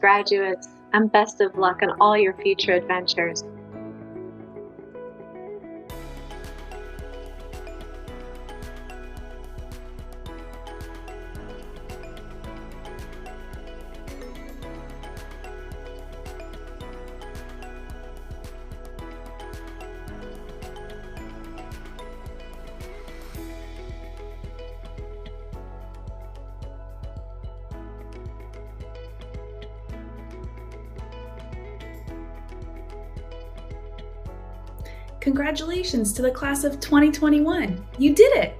graduates, and best of luck on all your future adventures. Congratulations to the class of 2021. You did it!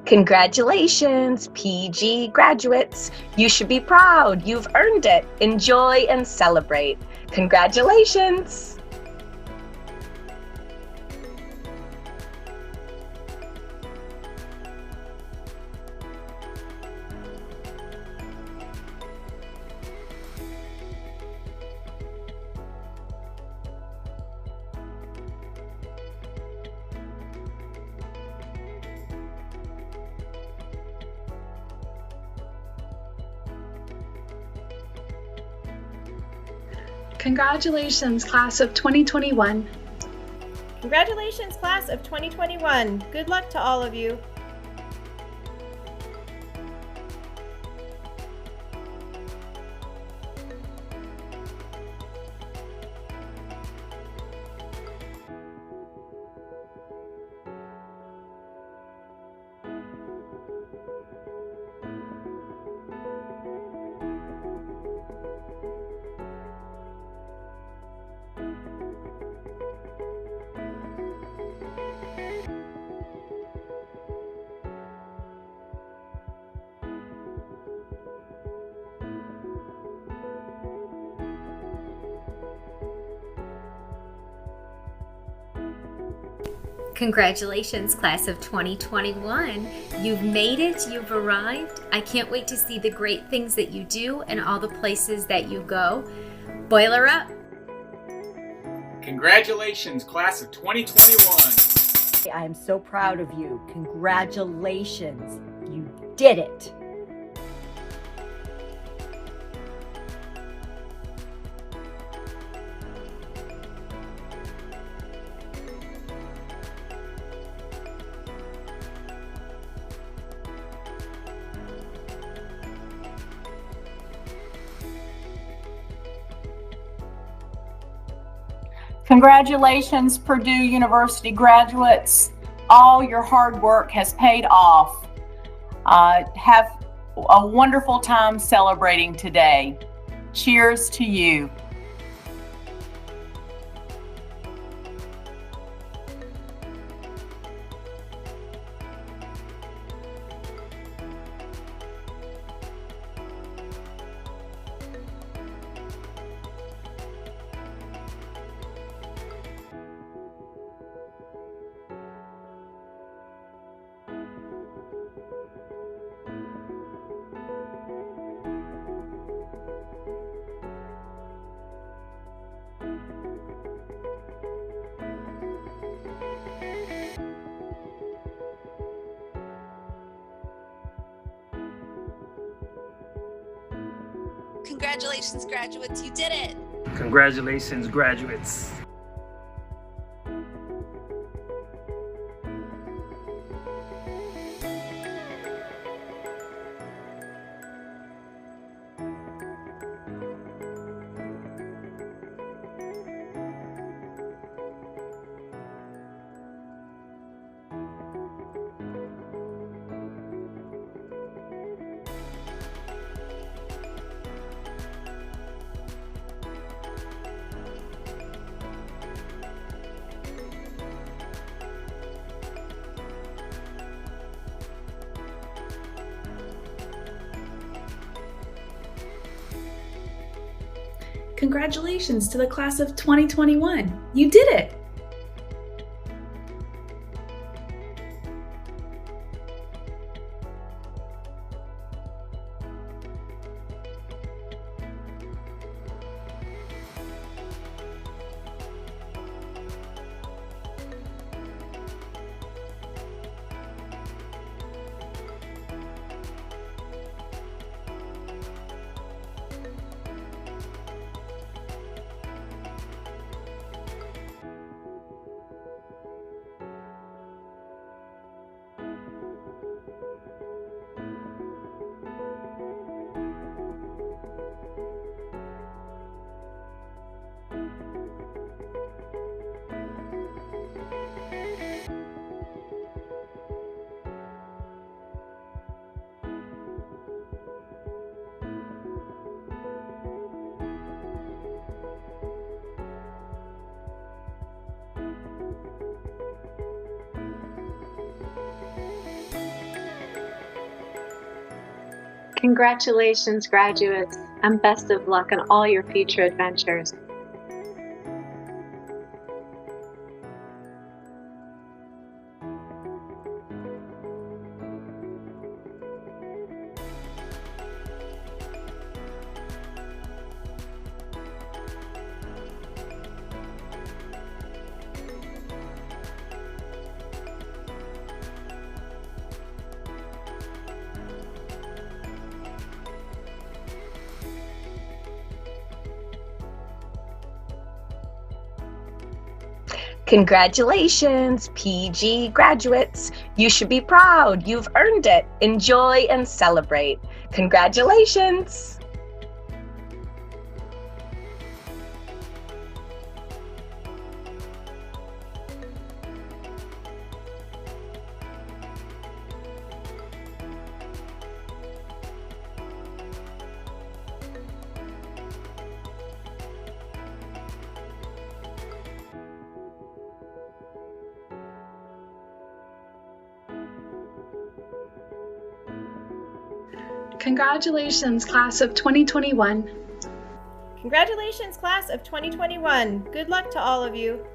Congratulations, PG graduates. You should be proud. You've earned it. Enjoy and celebrate. Congratulations. Congratulations, class of 2021. Congratulations, class of 2021. Good luck to all of you. Congratulations, class of 2021. You've made it, you've arrived. I can't wait to see the great things that you do and all the places that you go. Boiler up. Congratulations, class of 2021. I am so proud of you. Congratulations. You did it. Congratulations, Purdue University graduates. All your hard work has paid off. Have a wonderful time celebrating today. Cheers to you. Congratulations, graduates, you did it! Congratulations, graduates. Congratulations to the class of 2021. You did it! Congratulations, graduates, and best of luck on all your future adventures. Congratulations, PG graduates. You should be proud. You've earned it. Enjoy and celebrate. Congratulations. Congratulations, class of 2021. Congratulations, class of 2021. Good luck to all of you.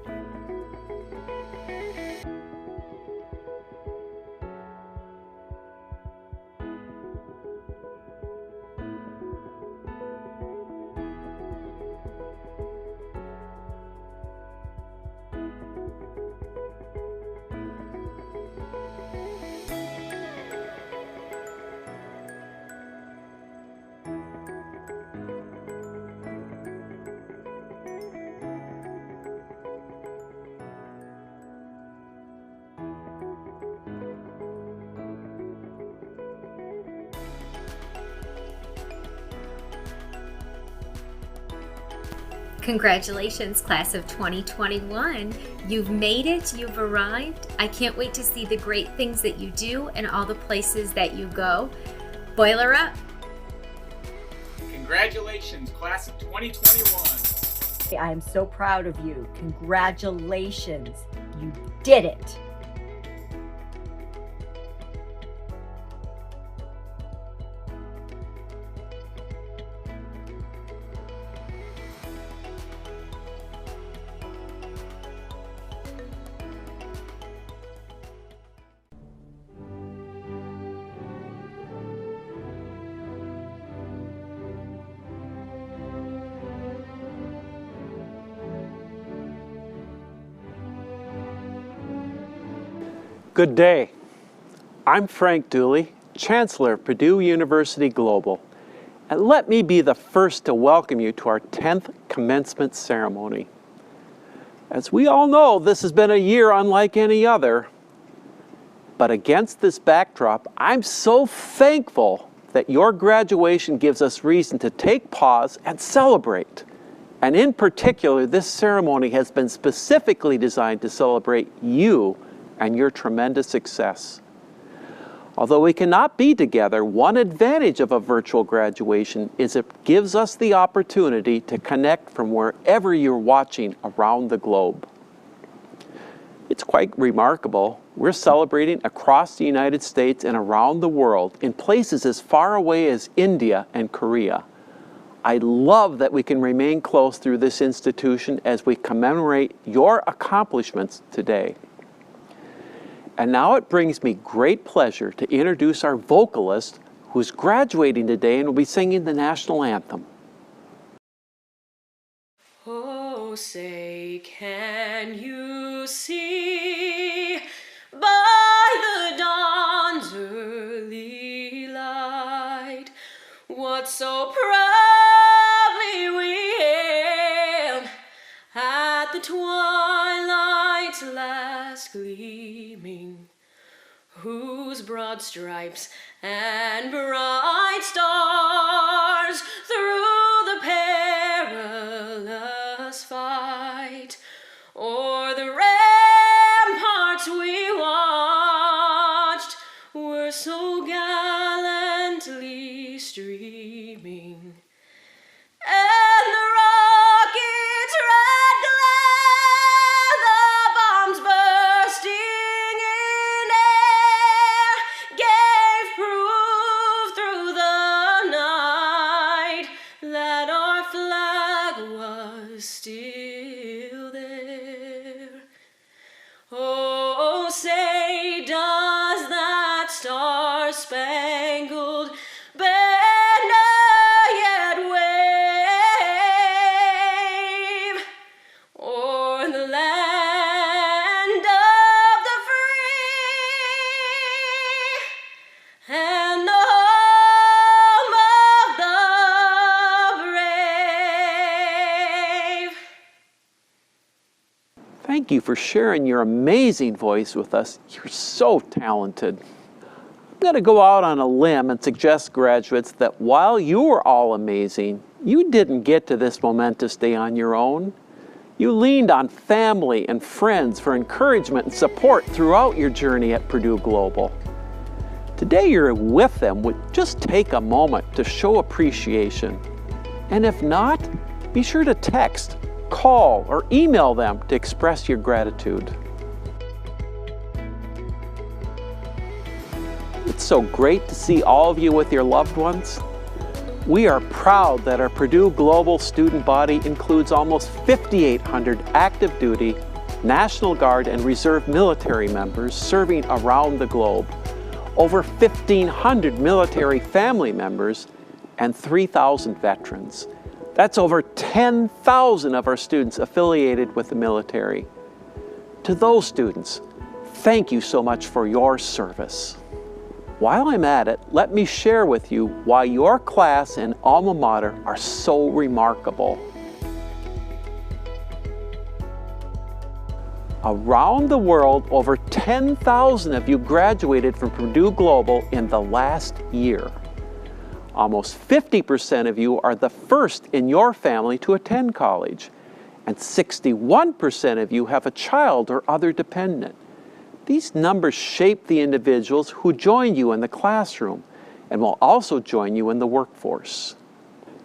Congratulations, class of 2021. You've made it, you've arrived. I can't wait to see the great things that you do and all the places that you go. Boiler up. Congratulations, class of 2021. I am so proud of you. Congratulations. You did it. Good day. I'm Frank Dooley, Chancellor of Purdue University Global, and let me be the first to welcome you to our 10th commencement ceremony. As we all know, this has been a year unlike any other, but against this backdrop, I'm so thankful that your graduation gives us reason to take pause and celebrate. And in particular, this ceremony has been specifically designed to celebrate you and your tremendous success. Although we cannot be together, one advantage of a virtual graduation is it gives us the opportunity to connect from wherever you're watching around the globe. It's quite remarkable. We're celebrating across the United States and around the world in places as far away as India and Korea. I love that we can remain close through this institution as we commemorate your accomplishments today. And now it brings me great pleasure to introduce our vocalist who's graduating today and will be singing the national anthem. Oh, say, can you see by the dawn's early light what so proudly we hailed at the twilight's last gleaming, whose broad stripes and bright stars through the perilous fight o'er the ramparts we watched were so gallantly streaming, and the rocket's red glare, the bombs bursting in air, gave proof through the night that our flag was still there. Oh, say, does that star-spangled banner yet wave o'er the land of the free and the home of the brave? Thank you for sharing your amazing voice with us. You're so talented. I'm going to go out on a limb and suggest, graduates, that while you were all amazing, you didn't get to this momentous day on your own. You leaned on family and friends for encouragement and support throughout your journey at Purdue Global. Today you're with them. Just take a moment to show appreciation. And if not, be sure to text, call, or email them to express your gratitude. It's so great to see all of you with your loved ones. We are proud that our Purdue Global student body includes almost 5,800 active duty, National Guard, and Reserve military members serving around the globe, over 1,500 military family members, and 3,000 veterans. That's over 10,000 of our students affiliated with the military. To those students, thank you so much for your service. While I'm at it, let me share with you why your class and alma mater are so remarkable. Around the world, over 10,000 of you graduated from Purdue Global in the last year. Almost 50% of you are the first in your family to attend college, and 61% of you have a child or other dependent. These numbers shape the individuals who join you in the classroom and will also join you in the workforce.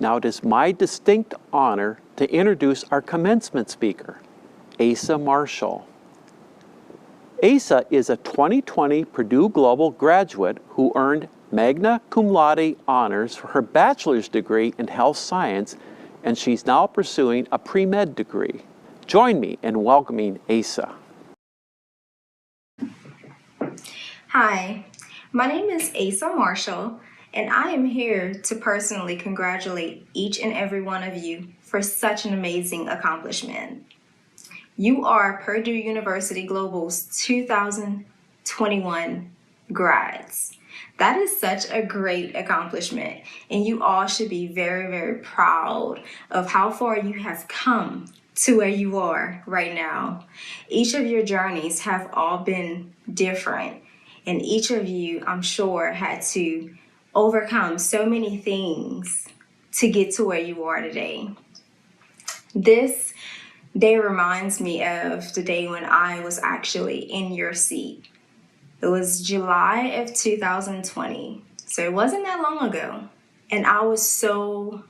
Now it is my distinct honor to introduce our commencement speaker, Asa Marshall. Asa is a 2020 Purdue Global graduate who earned magna cum laude honors for her bachelor's degree in health science, and she's now pursuing a pre-med degree. Join me in welcoming Asa. Hi, my name is Asa Marshall, and I am here to personally congratulate each and every one of you for such an amazing accomplishment. You are Purdue University Global's 2021 grads. That is such a great accomplishment, and you all should be very, very proud of how far you have come to where you are right now. Each of your journeys have all been different, and each of you, I'm sure, had to overcome so many things to get to where you are today. This day reminds me of the day when I was actually in your seat. It was July of 2020, so it wasn't that long ago. And I was so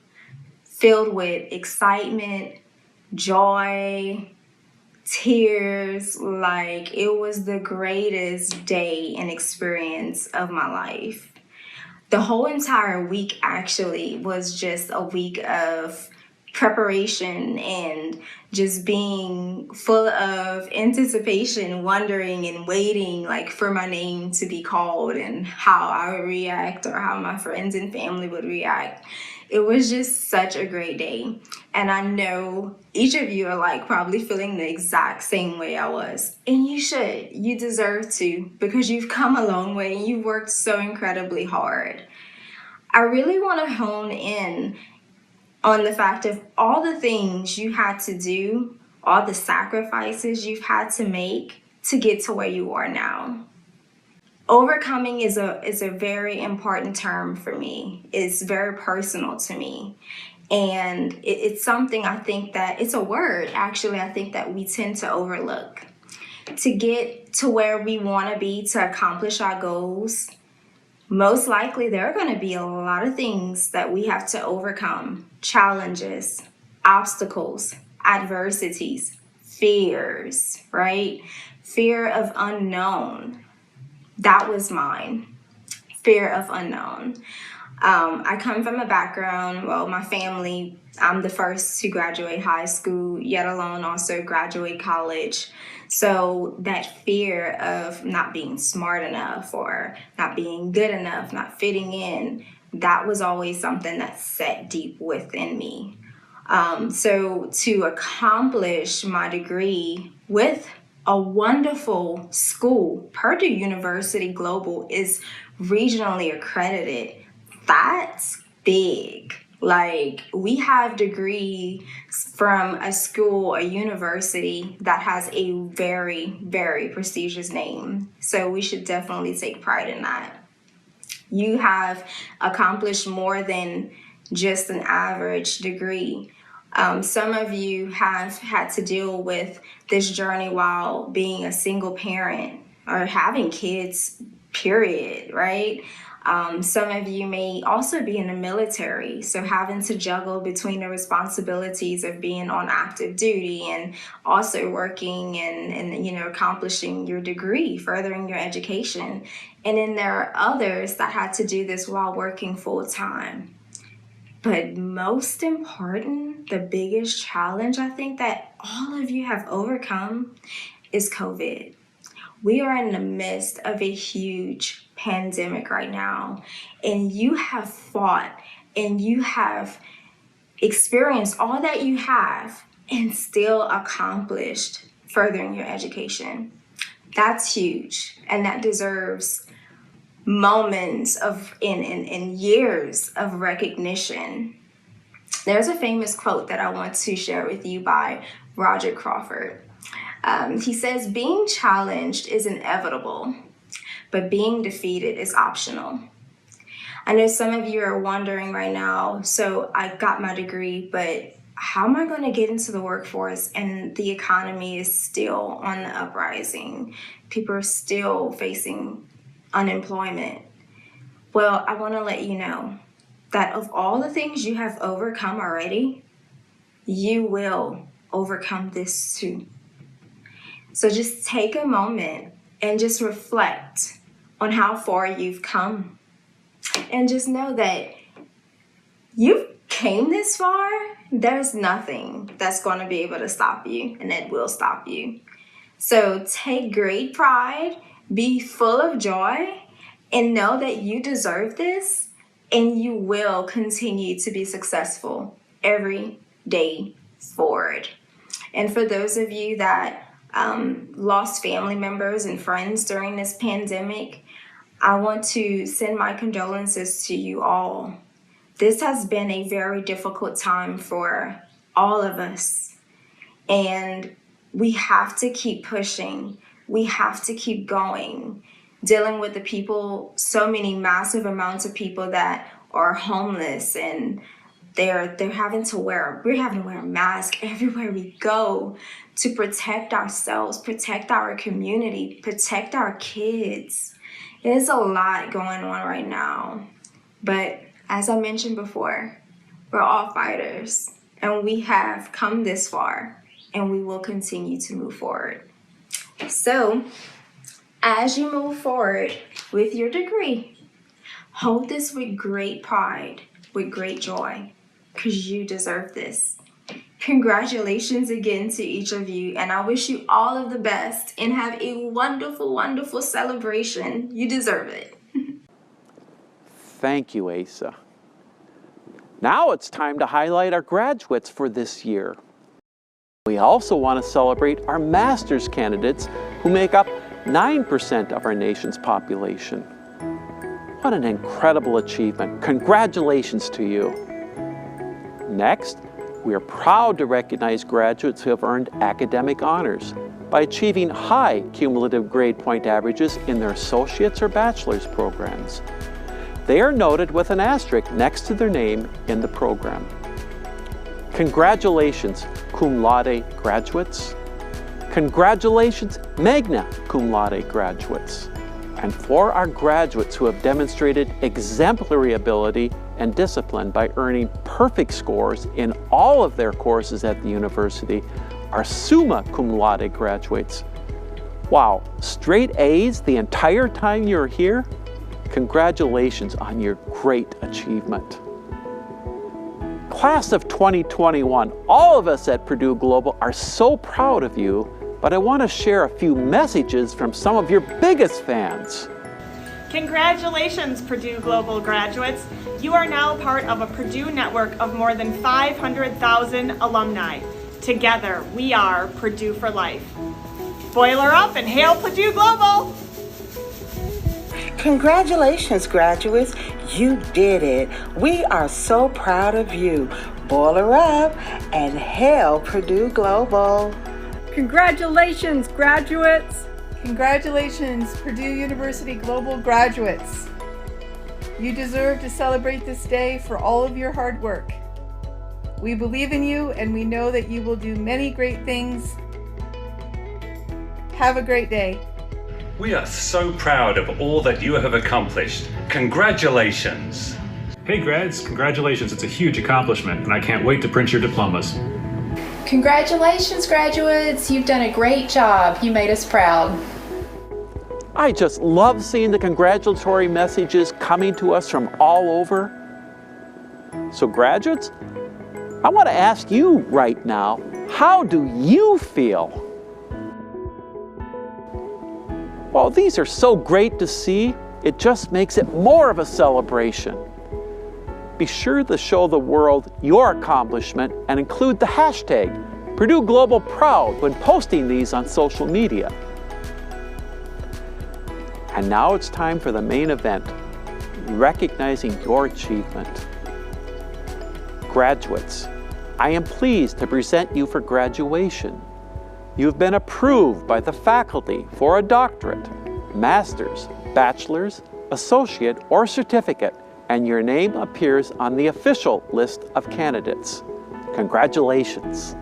filled with excitement, joy, tears, like it was the greatest day and experience of my life. the whole entire week actually was just a week of preparation and just being full of anticipation, wondering and waiting like for my name to be called and how I would react or how my friends and family would react. It was just such a great day. And I know each of you are like probably feeling the exact same way I was. And you should. You deserve to, because you've come a long way and you've worked so incredibly hard. I really want to hone in on the fact of all the things you had to do, all the sacrifices you've had to make to get to where you are now. Overcoming is a very important term for me. It's very personal to me. And it's something I think that, it's a word actually, I think that we tend to overlook. To get to where we want to be, to accomplish our goals, most likely there are going to be a lot of things that we have to overcome. Challenges, obstacles, adversities, fears, right? Fear of unknown. That was mine. Fear of unknown. I come from a background, well, my family, I'm the first to graduate high school, yet alone also graduate college. So that fear of not being smart enough or not being good enough, not fitting in, that was always something that set deep within me. So to accomplish my degree with a wonderful school, Purdue University Global is regionally accredited. That's big. Like, we have degrees from a school, a university that has a very, very prestigious name. So we should definitely take pride in that. You have accomplished more than just an average degree. Some of you have had to deal with this journey while being a single parent or having kids, period, right? Some of you may also be in the military, so having to juggle between the responsibilities of being on active duty and also working and accomplishing your degree, furthering your education. And then there are others that had to do this while working full time. But most important, the biggest challenge I think that all of you have overcome is COVID. We are in the midst of a huge pandemic right now, and you have fought and you have experienced all that you have and still accomplished furthering your education. That's huge, and that deserves moments of in years of recognition. There's a famous quote that I want to share with you by Roger Crawford. He says, being challenged is inevitable, but being defeated is optional. I know some of you are wondering right now, so I got my degree, but how am I going to get into the workforce? And the economy is still on the uprising. People are still facing unemployment. Well, I want to let you know that of all the things you have overcome already, you will overcome this too. So just take a moment and just reflect on how far you've come. And just know that you came this far. There's nothing that's going to be able to stop you, and that will stop you. So take great pride, be full of joy, and know that you deserve this, and you will continue to be successful every day forward. And for those of you that lost family members and friends during this pandemic, I want to send my condolences to you all. This has been a very difficult time for all of us, and we have to keep pushing. We have to keep going, dealing with the people, so many massive amounts of people that are homeless, and we're having to wear a mask everywhere we go to protect ourselves, protect our community, protect our kids. There's a lot going on right now. But as I mentioned before, we're all fighters, and we have come this far, and we will continue to move forward. So, as you move forward with your degree, Hold this with great pride, with great joy, because you deserve this. Congratulations again to each of you, and I wish you all of the best and have a wonderful, wonderful celebration. You deserve it. Thank you, Asa. Now it's time to highlight our graduates for this year. We also want to celebrate our master's candidates who make up 9% of our nation's population. What an incredible achievement. Congratulations to you. Next, we are proud to recognize graduates who have earned academic honors by achieving high cumulative grade point averages in their associate's or bachelor's programs. They are noted with an asterisk next to their name in the program. Congratulations, cum laude graduates. Congratulations, magna cum laude graduates. And for our graduates who have demonstrated exemplary ability and discipline by earning perfect scores in all of their courses at the university, our summa cum laude graduates. Wow, straight A's the entire time you're here? Congratulations on your great achievement. Class of 2021, all of us at Purdue Global are so proud of you, but I want to share a few messages from some of your biggest fans. Congratulations, Purdue Global graduates. You are now part of a Purdue network of more than 500,000 alumni. Together, we are Purdue for Life. Boiler up and hail Purdue Global! Congratulations, graduates. You did it. We are so proud of you. Boiler up and hail Purdue Global. Congratulations, graduates. Congratulations, Purdue University Global graduates. You deserve to celebrate this day for all of your hard work. We believe in you and we know that you will do many great things. Have a great day. We are so proud of all that you have accomplished. Congratulations. Hey grads, congratulations. It's a huge accomplishment and I can't wait to print your diplomas. Congratulations, graduates. You've done a great job. You made us proud. I just love seeing the congratulatory messages coming to us from all over. So graduates, I want to ask you right now, how do you feel? Well, these are so great to see, it just makes it more of a celebration. Be sure to show the world your accomplishment and include the hashtag Purdue Global Proud when posting these on social media. And now it's time for the main event, recognizing your achievement. Graduates, I am pleased to present you for graduation. You've been approved by the faculty for a doctorate, master's, bachelor's, associate, or certificate, and your name appears on the official list of candidates. Congratulations.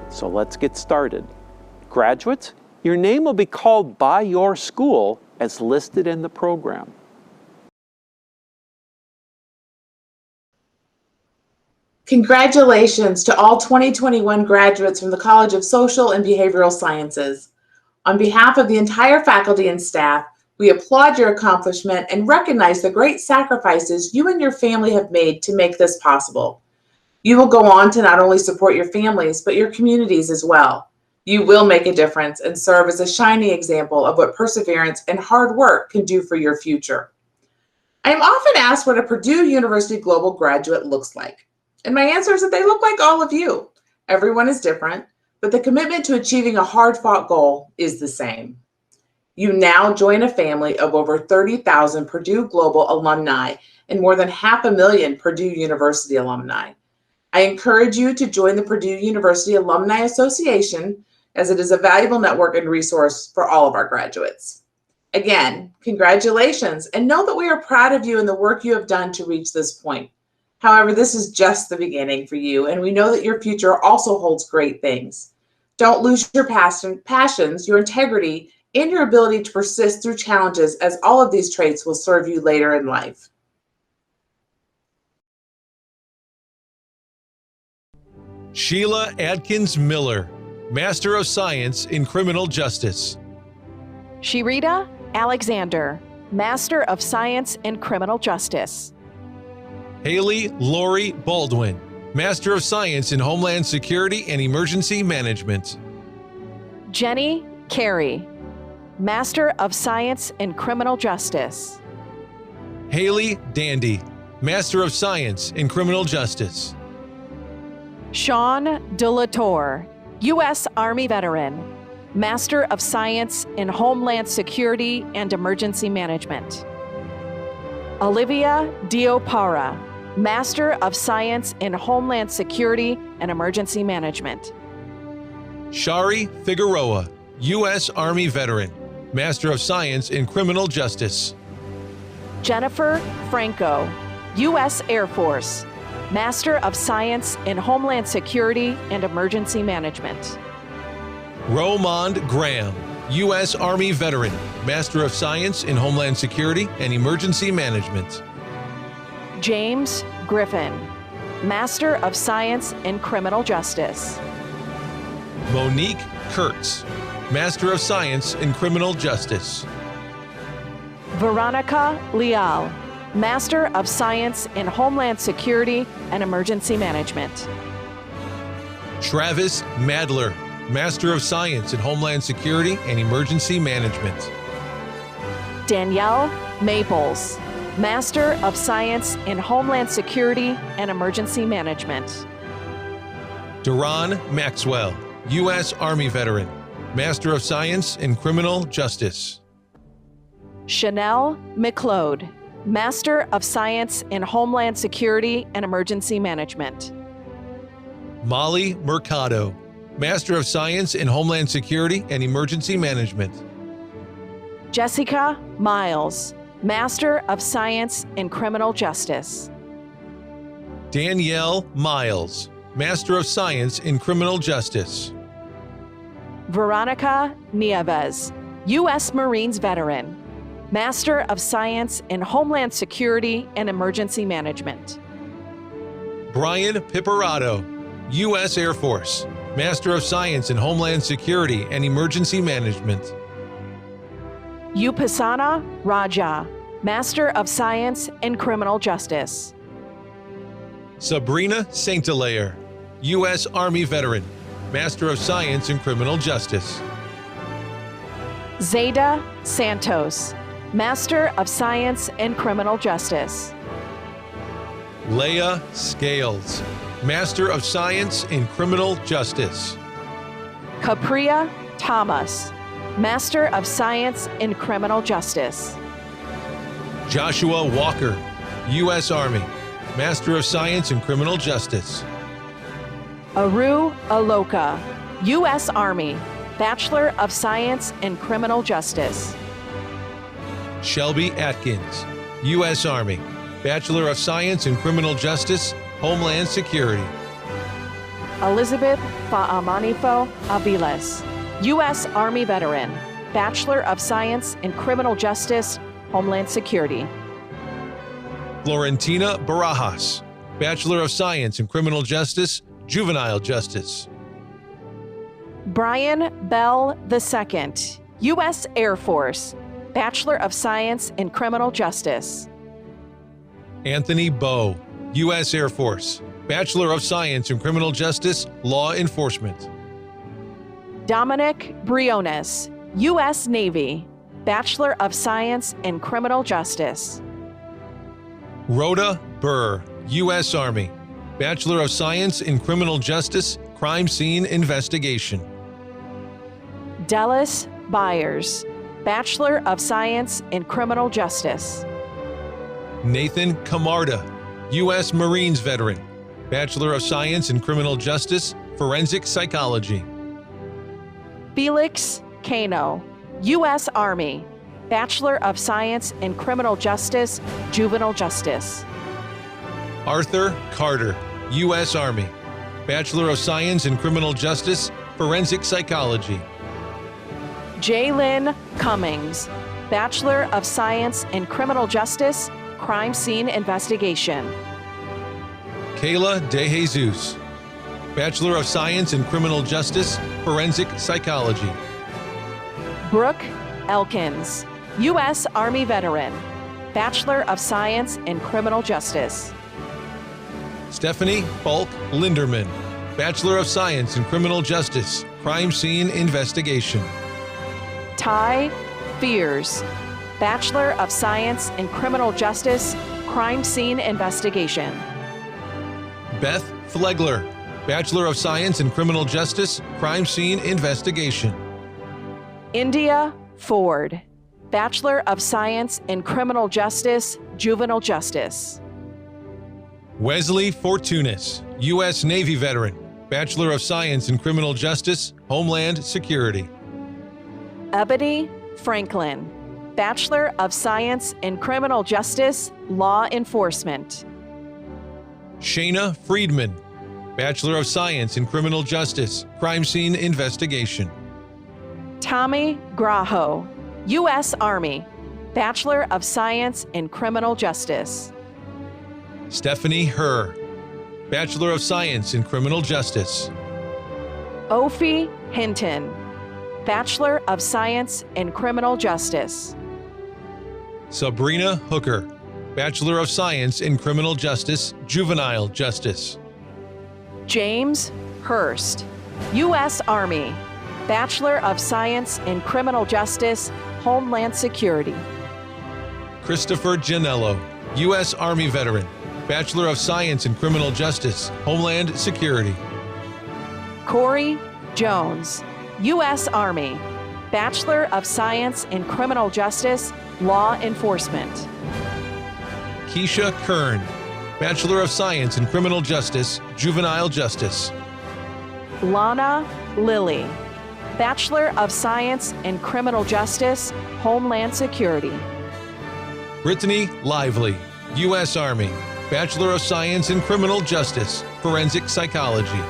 So let's get started. Graduates, your name will be called by your school as listed in the program. Congratulations to all 2021 graduates from the College of Social and Behavioral Sciences. On behalf of the entire faculty and staff, we applaud your accomplishment and recognize the great sacrifices you and your family have made to make this possible. You will go on to not only support your families, but your communities as well. You will make a difference and serve as a shining example of what perseverance and hard work can do for your future. I am often asked what a Purdue University Global graduate looks like. And my answer is that they look like all of you. Everyone is different, but the commitment to achieving a hard-fought goal is the same. You now join a family of over 30,000 Purdue Global alumni and more than 500,000 Purdue University alumni. I encourage you to join the Purdue University Alumni Association, as it is a valuable network and resource for all of our graduates. Again, congratulations, and know that we are proud of you and the work you have done to reach this point. However, this is just the beginning for you, and we know that your future also holds great things. Don't lose your passions, your integrity, and your ability to persist through challenges, as all of these traits will serve you later in life. Sheila Adkins Miller, Master of Science in Criminal Justice. Shirita Alexander, Master of Science in Criminal Justice. Haley Lori Baldwin, Master of Science in Homeland Security and Emergency Management. Jenny Carey, Master of Science in Criminal Justice. Haley Dandy, Master of Science in Criminal Justice. Sean DeLatour, U.S. Army veteran, Master of Science in Homeland Security and Emergency Management. Olivia Diopara, Master of Science in Homeland Security and Emergency Management. Shari Figueroa, U.S. Army veteran, Master of Science in Criminal Justice. Jennifer Franco, U.S. Air Force, Master of Science in Homeland Security and Emergency Management. Romond Graham, U.S. Army veteran, Master of Science in Homeland Security and Emergency Management. James Griffin, Master of Science in Criminal Justice. Monique Kurtz, Master of Science in Criminal Justice. Veronica Leal, Master of Science in Homeland Security and Emergency Management. Travis Madler, Master of Science in Homeland Security and Emergency Management. Danielle Maples, Master of Science in Homeland Security and Emergency Management. Duran Maxwell, U.S. Army veteran, Master of Science in Criminal Justice. Chanel McLeod, Master of Science in Homeland Security and Emergency Management. Molly Mercado, Master of Science in Homeland Security and Emergency Management. Jessica Miles, Master of Science in Criminal Justice. Danielle Miles, Master of Science in Criminal Justice. Veronica Nieves, U.S. Marines veteran, Master of Science in Homeland Security and Emergency Management. Brian Piparato, U.S. Air Force, Master of Science in Homeland Security and Emergency Management. Upasana Raja, Master of Science in Criminal Justice. Sabrina Saint-Hilaire, U.S. Army veteran, Master of Science in Criminal Justice. Zayda Santos, Master of Science in Criminal Justice. Leah Scales, Master of Science in Criminal Justice. Capria Thomas, Master of Science in Criminal Justice. Joshua Walker, U.S. Army, Master of Science in Criminal Justice. Aru Aloka, U.S. Army, Bachelor of Science in Criminal Justice. Shelby Atkins, U.S. Army, Bachelor of Science in Criminal Justice, Homeland Security. Elizabeth Faamanifo Aviles, U.S. Army veteran, Bachelor of Science in Criminal Justice, Homeland Security. Florentina Barajas, Bachelor of Science in Criminal Justice, Juvenile Justice. Brian Bell II, U.S. Air Force, Bachelor of Science in Criminal Justice. Anthony Bowe, U.S. Air Force, Bachelor of Science in Criminal Justice, Law Enforcement. Dominic Briones, U.S. Navy, Bachelor of Science in Criminal Justice. Rhoda Burr, U.S. Army, Bachelor of Science in Criminal Justice, Crime Scene Investigation. Dallas Byers, Bachelor of Science in Criminal Justice. Nathan Camarda, U.S. Marines veteran, Bachelor of Science in Criminal Justice, Forensic Psychology. Felix Cano, U.S. Army, Bachelor of Science in Criminal Justice, Juvenile Justice. Arthur Carter, U.S. Army, Bachelor of Science in Criminal Justice, Forensic Psychology. Jaylyn Cummings, Bachelor of Science in Criminal Justice, Crime Scene Investigation. Kayla De Jesus, Bachelor of Science in Criminal Justice, Forensic Psychology. Brooke Elkins, U.S. Army veteran, Bachelor of Science in Criminal Justice. Stephanie Bulk Linderman, Bachelor of Science in Criminal Justice, Crime Scene Investigation. Ty Fears, Bachelor of Science in Criminal Justice, Crime Scene Investigation. Beth Flegler, Bachelor of Science in Criminal Justice, Crime Scene Investigation. India Ford, Bachelor of Science in Criminal Justice, Juvenile Justice. Wesley Fortunis, U.S. Navy veteran, Bachelor of Science in Criminal Justice, Homeland Security. Ebony Franklin, Bachelor of Science in Criminal Justice, Law Enforcement. Shayna Friedman, Bachelor of Science in Criminal Justice, Crime Scene Investigation. Tommy Graho, U.S. Army, Bachelor of Science in Criminal Justice. Stephanie Herr, Bachelor of Science in Criminal Justice. Ophi Hinton, Bachelor of Science in Criminal Justice. Sabrina Hooker, Bachelor of Science in Criminal Justice, Juvenile Justice. James Hurst, U.S. Army, Bachelor of Science in Criminal Justice, Homeland Security. Christopher Janello, U.S. Army veteran, Bachelor of Science in Criminal Justice, Homeland Security. Corey Jones, U.S. Army, Bachelor of Science in Criminal Justice, Law Enforcement. Keisha Kern, Bachelor of Science in Criminal Justice, Juvenile Justice. Lana Lilly, Bachelor of Science in Criminal Justice, Homeland Security. Brittany Lively, U.S. Army, Bachelor of Science in Criminal Justice, Forensic Psychology.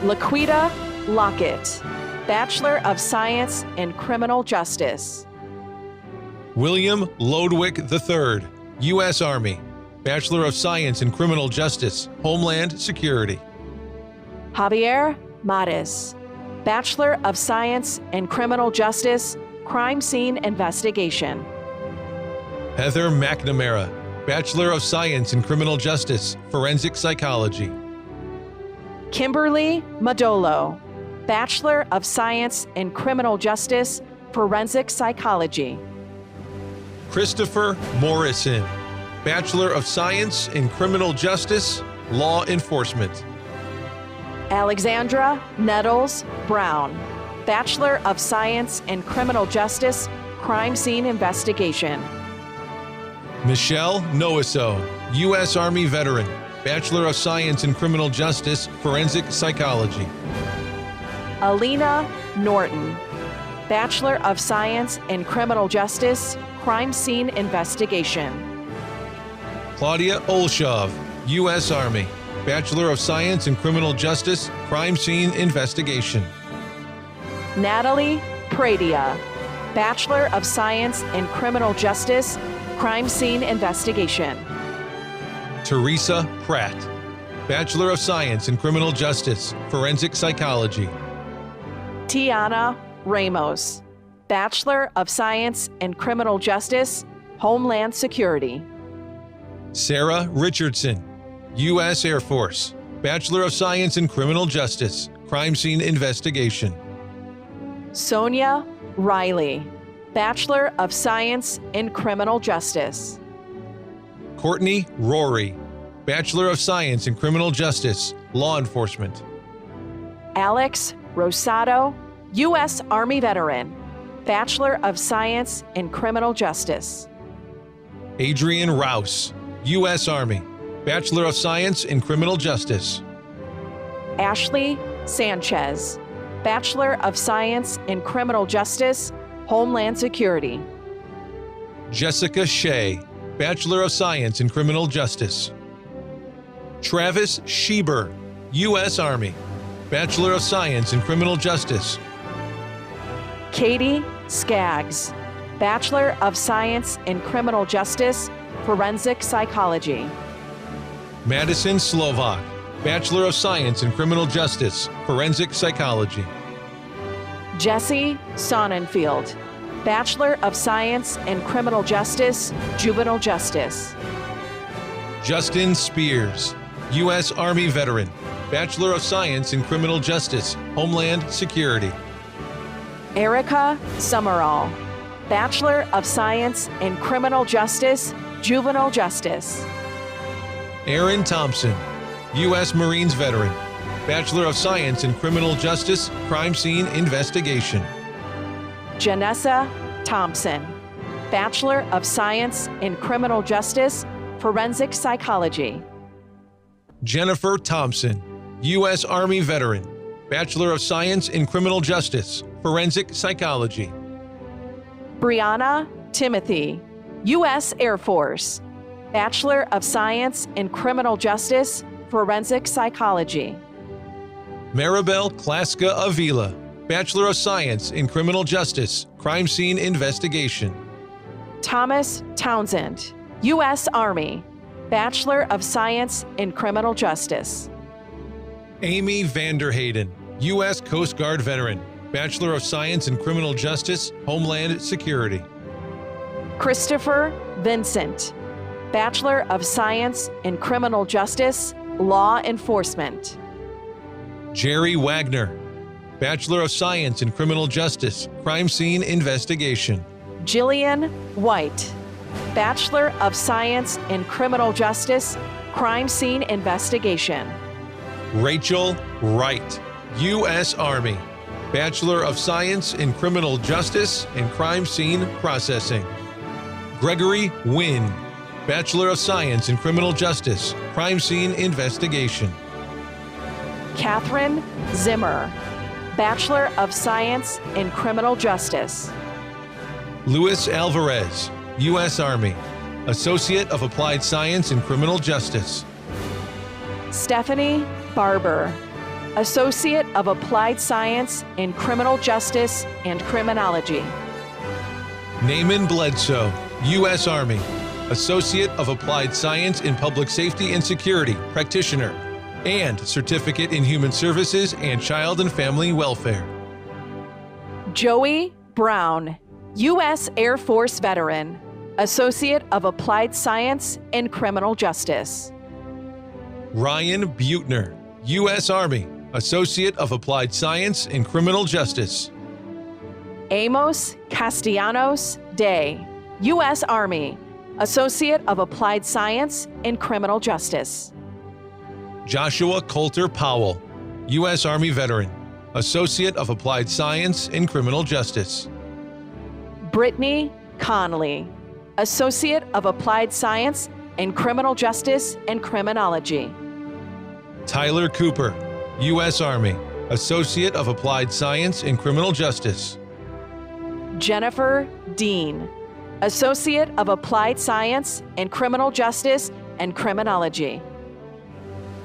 Laquita Lockett, Bachelor of Science in Criminal Justice. William Lodwick III, U.S. Army, Bachelor of Science in Criminal Justice, Homeland Security. Javier Matis, Bachelor of Science in Criminal Justice, Crime Scene Investigation. Heather McNamara, Bachelor of Science in Criminal Justice, Forensic Psychology. Kimberly Madolo, Bachelor of Science in Criminal Justice, Forensic Psychology. Christopher Morrison, Bachelor of Science in Criminal Justice, Law Enforcement. Alexandra Nettles Brown, Bachelor of Science in Criminal Justice, Crime Scene Investigation. Michelle Noaso, U.S. Army veteran, Bachelor of Science in Criminal Justice, Forensic Psychology. Alina Norton, Bachelor of Science in Criminal Justice, Crime Scene Investigation. Claudia Olshov, U.S. Army, Bachelor of Science in Criminal Justice, Crime Scene Investigation. Natalie Pradia, Bachelor of Science in Criminal Justice, Crime Scene Investigation. Teresa Pratt, Bachelor of Science in Criminal Justice, Forensic Psychology. Tiana Ramos, Bachelor of Science in Criminal Justice, Homeland Security. Sarah Richardson, U.S. Air Force, Bachelor of Science in Criminal Justice, Crime Scene Investigation. Sonia Riley, Bachelor of Science in Criminal Justice. Courtney Rory, Bachelor of Science in Criminal Justice, Law Enforcement. Alex Rosado, U.S. Army veteran, Bachelor of Science in Criminal Justice. Adrian Rouse, U.S. Army, Bachelor of Science in Criminal Justice. Ashley Sanchez, Bachelor of Science in Criminal Justice, Homeland Security. Jessica Shea, Bachelor of Science in Criminal Justice. Travis Schieber, U.S. Army, Bachelor of Science in Criminal Justice. Katie Skaggs, Bachelor of Science in Criminal Justice, Forensic Psychology. Madison Slovak, Bachelor of Science in Criminal Justice, Forensic Psychology. Jesse Sonnenfield, Bachelor of Science in Criminal Justice, Juvenile Justice. Justin Spears, U.S. Army veteran, Bachelor of Science in Criminal Justice, Homeland Security. Erica Summerall, Bachelor of Science in Criminal Justice, Juvenile Justice. Aaron Thompson, U.S. Marines veteran, Bachelor of Science in Criminal Justice, Crime Scene Investigation. Janessa Thompson, Bachelor of Science in Criminal Justice, Forensic Psychology. Jennifer Thompson, U.S. Army veteran, Bachelor of Science in Criminal Justice, Forensic Psychology. Brianna Timothy, U.S. Air Force, Bachelor of Science in Criminal Justice, Forensic Psychology. Maribel Klaska Avila, Bachelor of Science in Criminal Justice, Crime Scene Investigation. Thomas Townsend, U.S. Army, Bachelor of Science in Criminal Justice. Amy Vanderhayden, U.S. Coast Guard veteran, Bachelor of Science in Criminal Justice, Homeland Security. Christopher Vincent, Bachelor of Science in Criminal Justice, Law Enforcement. Jerry Wagner, Bachelor of Science in Criminal Justice, Crime Scene Investigation. Jillian White, Bachelor of Science in Criminal Justice, Crime Scene Investigation. Rachel Wright, U.S. Army, Bachelor of Science in Criminal Justice and Crime Scene Processing. Gregory Wynn, Bachelor of Science in Criminal Justice, Crime Scene Investigation. Catherine Zimmer, Bachelor of Science in Criminal Justice. Luis Alvarez, U.S. Army, Associate of Applied Science in Criminal Justice. Stephanie Barber, Associate of Applied Science in Criminal Justice and Criminology. Naaman Bledsoe, U.S. Army, Associate of Applied Science in Public Safety and Security, Practitioner, and Certificate in Human Services and Child and Family Welfare. Joey Brown, U.S. Air Force veteran, Associate of Applied Science in Criminal Justice. Ryan Butner, U.S. Army, Associate of Applied Science in Criminal Justice. Amos Castellanos Day, U.S. Army, Associate of Applied Science in Criminal Justice. Joshua Coulter Powell, U.S. Army veteran, Associate of Applied Science in Criminal Justice. Brittany Conley, Associate of Applied Science in Criminal Justice and Criminology. Tyler Cooper, U.S. Army, Associate of Applied Science in Criminal Justice. Jennifer Dean, Associate of Applied Science in Criminal Justice and Criminology.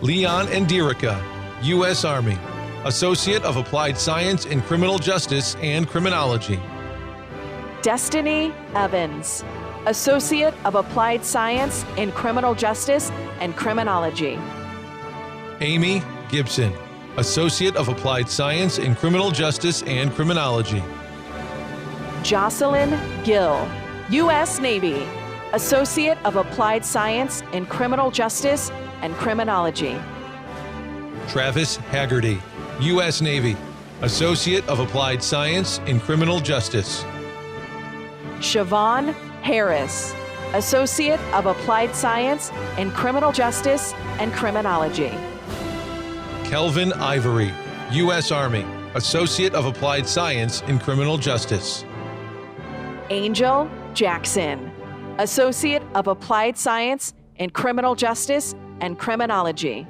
Leon Andirica, U.S. Army, Associate of Applied Science in Criminal Justice and Criminology. Destiny Evans, Associate of Applied Science in Criminal Justice and Criminology. Amy Gibson, Associate of Applied Science in Criminal Justice and Criminology. Jocelyn Gill, U.S. Navy, Associate of Applied Science in Criminal Justice and Criminology. Travis Haggerty, U.S. Navy, Associate of Applied Science in Criminal Justice. Siobhan Harris, Associate of Applied Science in Criminal Justice and Criminology. Kelvin Ivory, U.S. Army, Associate of Applied Science in Criminal Justice. Angel Jackson, Associate of Applied Science in Criminal Justice and Criminology.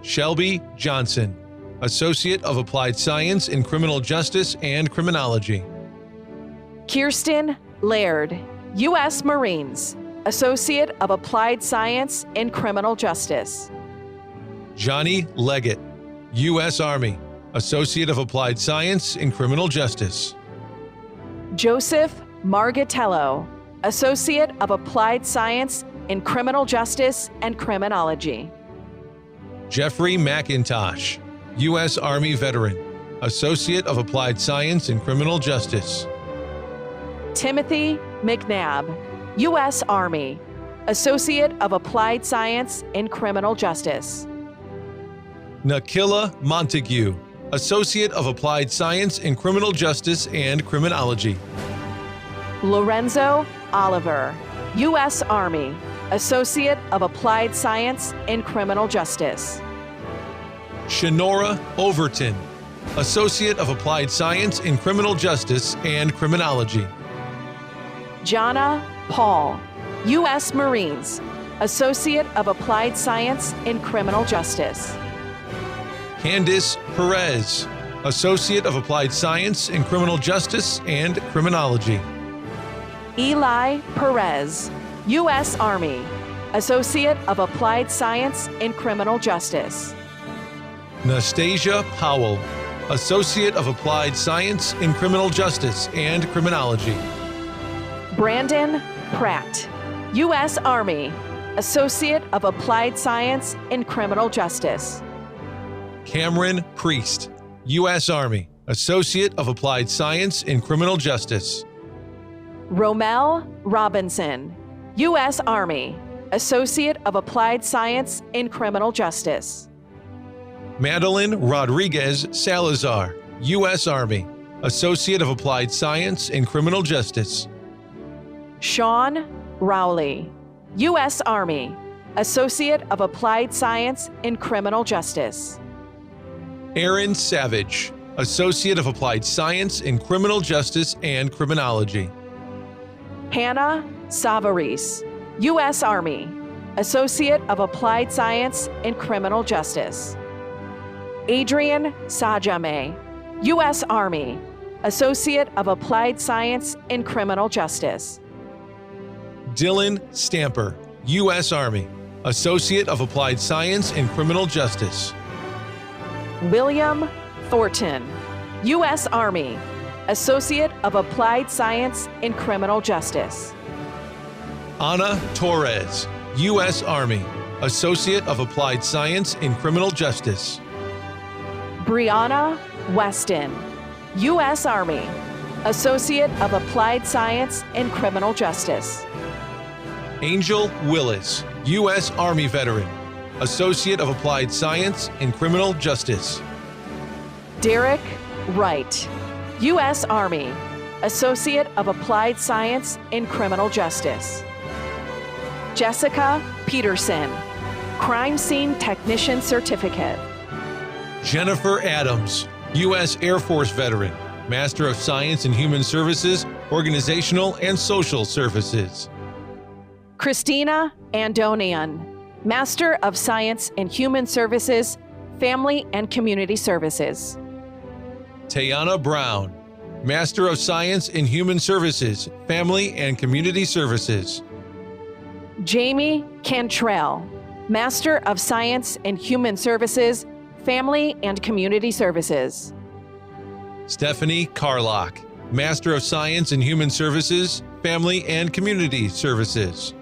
Shelby Johnson, Associate of Applied Science in Criminal Justice and Criminology. Kirsten Laird, U.S. Marines, Associate of Applied Science in Criminal Justice. Johnny Leggett, U.S. Army, Associate of Applied Science in Criminal Justice. Joseph Margatello, Associate of Applied Science in Criminal Justice and Criminology. Jeffrey McIntosh, U.S. Army veteran, Associate of Applied Science in Criminal Justice. Timothy McNabb, U.S. Army, Associate of Applied Science in Criminal Justice. Nakila Montague, Associate of Applied Science in Criminal Justice and Criminology. Lorenzo Oliver, U.S. Army, Associate of Applied Science in Criminal Justice. Shanora Overton, Associate of Applied Science in Criminal Justice and Criminology. Jana Paul, U.S. Marines, Associate of Applied Science in Criminal Justice. Candice Perez, Associate of Applied Science in Criminal Justice and Criminology. Eli Perez, U.S. Army, Associate of Applied Science in Criminal Justice. Nastasia Powell, Associate of Applied Science in Criminal Justice and Criminology. Brandon Pratt, U.S. Army, Associate of Applied Science in Criminal Justice. Cameron Priest, U.S. Army, Associate of Applied Science in Criminal Justice. Romel Robinson, U.S. Army, Associate of Applied Science in Criminal Justice. Madeline Rodriguez Salazar, U.S. Army, Associate of Applied Science in Criminal Justice. Sean Rowley, U.S. Army, Associate of Applied Science in Criminal Justice. Aaron Savage, Associate of Applied Science in Criminal Justice and Criminology. Hannah Savaris, U.S. Army, Associate of Applied Science in Criminal Justice. Adrian Sajame, U.S. Army, Associate of Applied Science in Criminal Justice. Dylan Stamper, U.S. Army, Associate of Applied Science in Criminal Justice. William Thornton, U.S. Army, Associate of Applied Science in Criminal Justice. Ana Torres, U.S. Army, Associate of Applied Science in Criminal Justice. Brianna Weston, U.S. Army, Associate of Applied Science in Criminal Justice. Angel Willis, U.S. Army veteran, Associate of Applied Science in Criminal Justice. Derek Wright, U.S. Army, Associate of Applied Science in Criminal Justice. Jessica Peterson, Crime Scene Technician Certificate. Jennifer Adams, U.S. Air Force veteran, Master of Science in Human Services, Organizational and Social Services. Christina Andonian, Master of Science in Human Services, Family and Community Services. Tayana Brown, Master of Science in Human Services, Family and Community Services. Jamie Cantrell, Master of Science in Human Services, Family and Community Services. Stephanie Carlock, Master of Science in Human Services, Family and Community Services.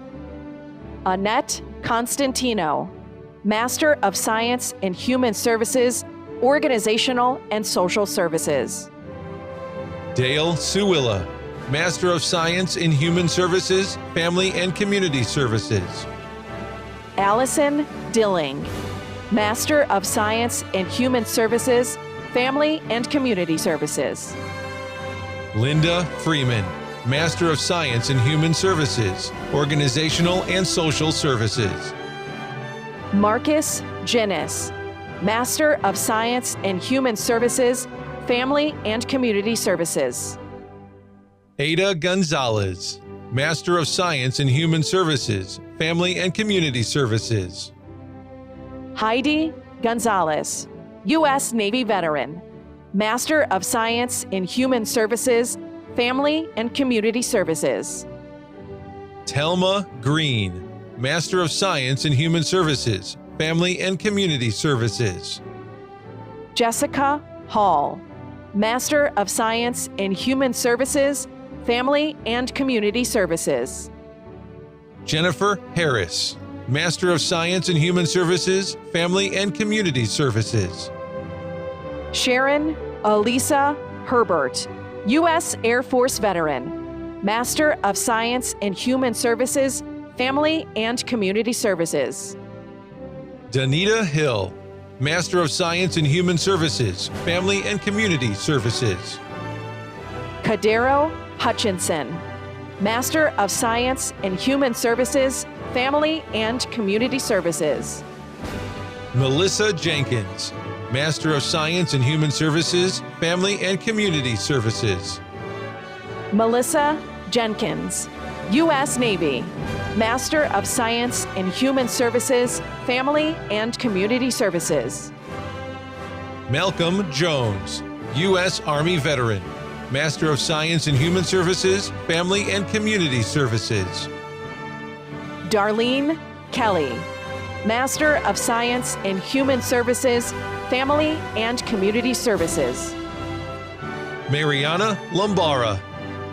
Annette Constantino, Master of Science in Human Services, Organizational and Social Services. Dale Suwilla, Master of Science in Human Services, Family and Community Services. Allison Dilling, Master of Science in Human Services, Family and Community Services. Linda Freeman, Master of Science in Human Services, Organizational and Social Services. Marcus Jennis, Master of Science in Human Services, Family and Community Services. Ada Gonzalez, Master of Science in Human Services, Family and Community Services. Heidi Gonzalez, U.S. Navy veteran, Master of Science in Human Services, Family and Community Services. Telma Green, Master of Science in Human Services, Family and Community Services. Jessica Hall, Master of Science in Human Services, Family and Community Services. Jennifer Harris, Master of Science in Human Services, Family and Community Services. Sharon Elisa Herbert, U.S. Air Force veteran, Master of Science in Human Services, Family and Community Services. Danita Hill, Master of Science in Human Services, Family and Community Services. Kadero Hutchinson, Master of Science in Human Services, Family and Community Services. Melissa Jenkins, Master of Science in Human Services, Family and Community Services. Melissa Jenkins, U.S. Navy, Master of Science in Human Services, Family and Community Services. Malcolm Jones, U.S. Army veteran, Master of Science in Human Services, Family and Community Services. Darlene Kelly, Master of Science in Human Services, Family and Community Services. Mariana Lombara,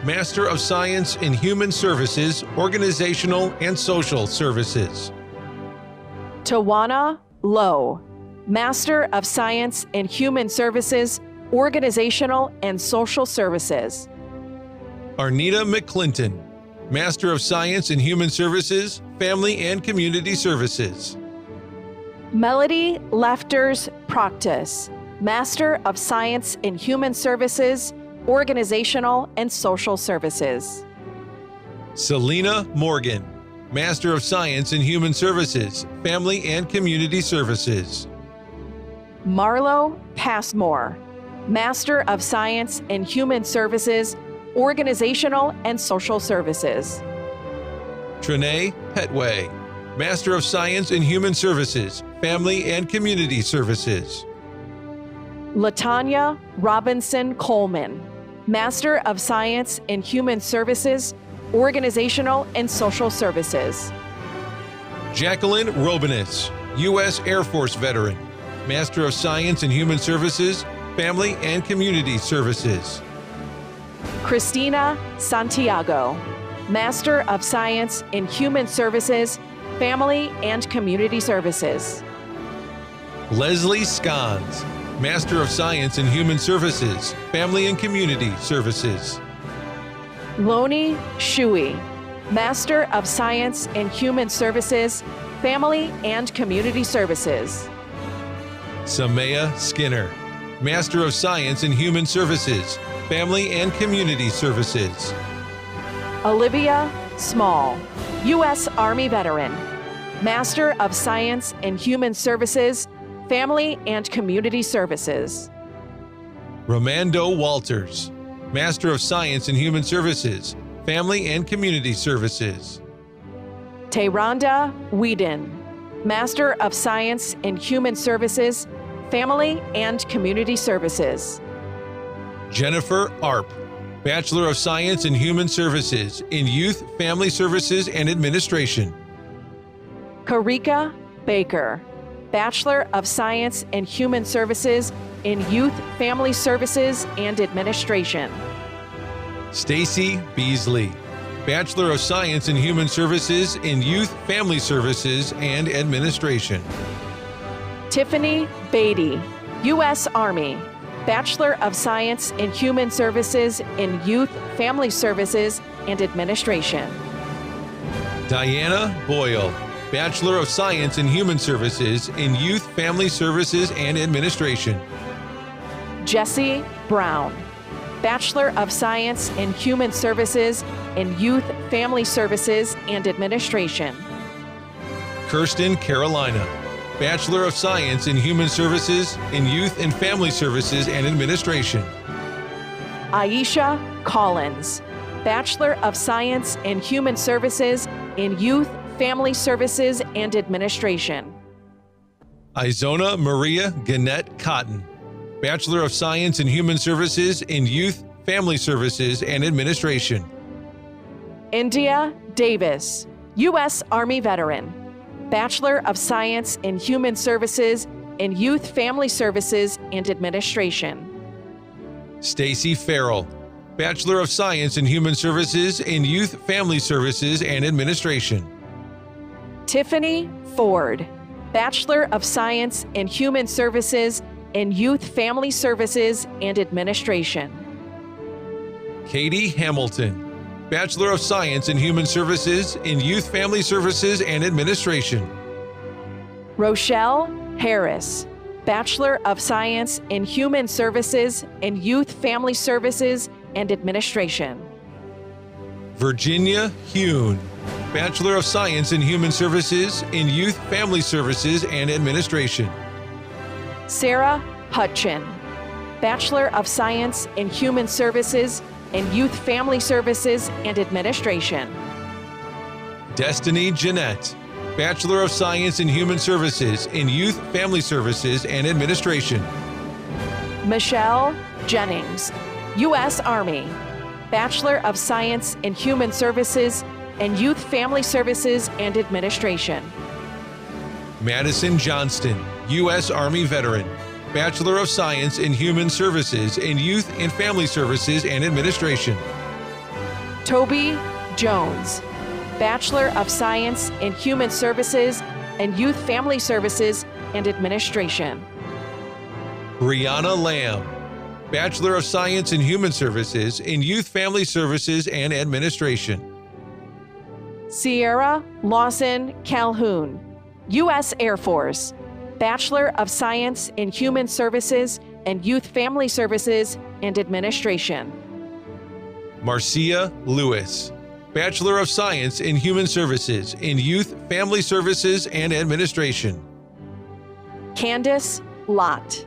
Master of Science in Human Services, Organizational and Social Services. Tawana Lowe, Master of Science in Human Services, Organizational and Social Services. Arnita McClinton, Master of Science in Human Services, Family and Community Services. Melody Lefters Proctus, Master of Science in Human Services, Organizational and Social Services. Selena Morgan, Master of Science in Human Services, Family and Community Services. Marlo Passmore, Master of Science in Human Services, Organizational and Social Services. Trinae Petway, Master of Science in Human Services, Family and Community Services. Latanya Robinson Coleman, Master of Science in Human Services, Organizational and Social Services. Jacqueline Robinis, U.S. Air Force veteran, Master of Science in Human Services, Family and Community Services. Christina Santiago, Master of Science in Human Services, Family and Community Services. Leslie Scons, Master of Science in Human Services, Family and Community Services. Loni Shui, Master of Science in Human Services, Family and Community Services. Samaya Skinner, Master of Science in Human Services, Family and Community Services. Olivia Small, U.S. Army veteran, Master of Science in Human Services, Family and Community Services. Romando Walters, Master of Science in Human Services, Family and Community Services. Tayronda Whedon, Master of Science in Human Services, Family and Community Services. Jennifer Arp, Bachelor of Science in Human Services in Youth, Family Services and Administration. Karika Baker, Bachelor of Science in Human Services in Youth, Family Services and Administration. Stacy Beasley, Bachelor of Science in Human Services in Youth, Family Services and Administration. Tiffany Beatty, U.S. Army, Bachelor of Science in Human Services in Youth, Family Services and Administration. Diana Boyle, Bachelor of Science in Human Services in Youth, Family Services and Administration. Jesse Brown, Bachelor of Science in Human Services in Youth, Family Services and Administration. Kirsten Carolina, Bachelor of Science in Human Services in Youth and Family Services and Administration. Aisha Collins, Bachelor of Science in Human Services in Youth, Family Services and Administration. Izona Maria Gannett Cotton, Bachelor of Science in Human Services in Youth, Family Services and Administration. India Davis, U.S. Army veteran, Bachelor of Science in Human Services in Youth, Family Services and Administration. Stacy Farrell, Bachelor of Science in Human Services in Youth, Family Services and Administration. Tiffany Ford, Bachelor of Science in Human Services in Youth, Family Services and Administration. Katie Hamilton, Bachelor of Science in Human Services in Youth, Family Services, and Administration. Rochelle Harris, Bachelor of Science in Human Services and Youth, Family Services, and Administration. Virginia Hune, Bachelor of Science in Human Services in Youth, Family Services, and Administration. Sarah Hutchin, Bachelor of Science in Human Services and Youth, Family Services, and Administration. Destiny Jeanette, Bachelor of Science in Human Services in Youth, Family Services, and Administration. Michelle Jennings, U.S. Army, Bachelor of Science in Human Services and Youth, Family Services, and Administration. Madison Johnston, U.S. Army veteran, Bachelor of Science in Human Services in Youth and Family Services and Administration. Toby Jones, Bachelor of Science in Human Services and Youth, Family Services, and Administration. Brianna Lamb, Bachelor of Science in Human Services in Youth, Family Services, and Administration. Sierra Lawson Calhoun, U.S. Air Force, Bachelor of Science in Human Services and Youth, Family Services, and Administration. Marcia Lewis, Bachelor of Science in Human Services in Youth, Family Services, and Administration. Candace Lott,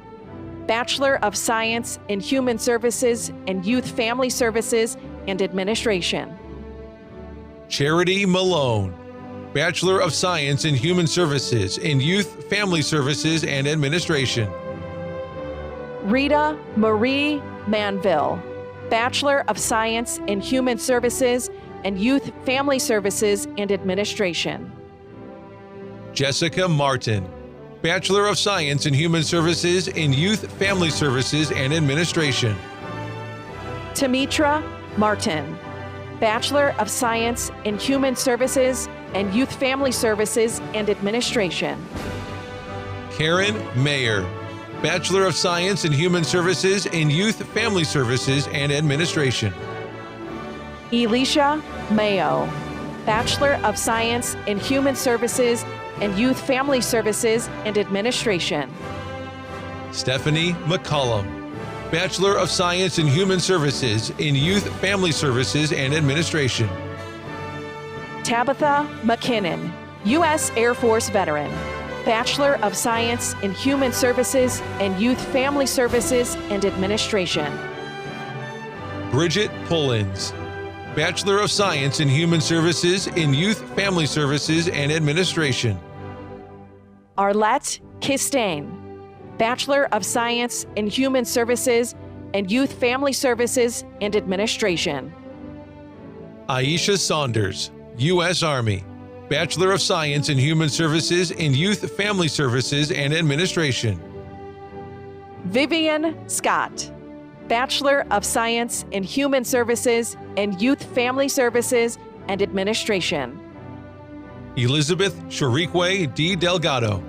Bachelor of Science in Human Services and Youth, Family Services, and Administration. Charity Malone, Bachelor of Science in Human Services in Youth, Family Services, and Administration. Rita Marie Manville, Bachelor of Science in Human Services and Youth, Family Services, and Administration. Jessica Martin, Bachelor of Science in Human Services in Youth, Family Services, and Administration. Tamitra Martin, Bachelor of Science in Human Services and Youth, Family Services, and Administration. Karen Mayer, Bachelor of Science in Human Services in Youth, Family Services, and Administration. Elisha Mayo, Bachelor of Science in Human Services and Youth, Family Services, and Administration. Stephanie McCollum, Bachelor of Science in Human Services in Youth, Family Services, and Administration. Tabitha McKinnon, U.S. Air Force veteran, Bachelor of Science in Human Services and Youth, Family Services, and Administration. Bridget Pullins, Bachelor of Science in Human Services in Youth, Family Services, and Administration. Arlette Kistain, Bachelor of Science in Human Services and Youth, Family Services, and Administration. Aisha Saunders, U.S. Army, Bachelor of Science in Human Services in Youth, Family Services, and Administration. Vivian Scott, Bachelor of Science in Human Services and Youth, Family Services, and Administration. Elizabeth Sharique D. Delgado,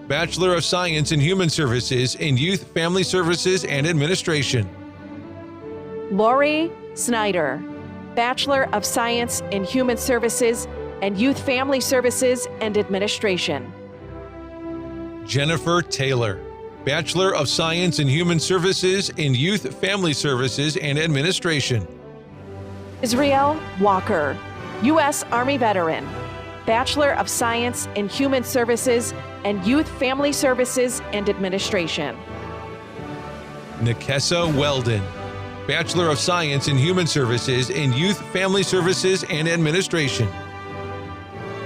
Bachelor of Science in Human Services in Youth, Family Services, and Administration. Lori Snyder, Bachelor of Science in Human Services and Youth, Family Services, and Administration. Jennifer Taylor, Bachelor of Science in Human Services in Youth, Family Services, and Administration. Israel Walker, U.S. Army veteran, Bachelor of Science in Human Services and Youth, Family Services, and Administration. Nikessa Weldon, Bachelor of Science in Human Services in Youth, Family Services, and Administration.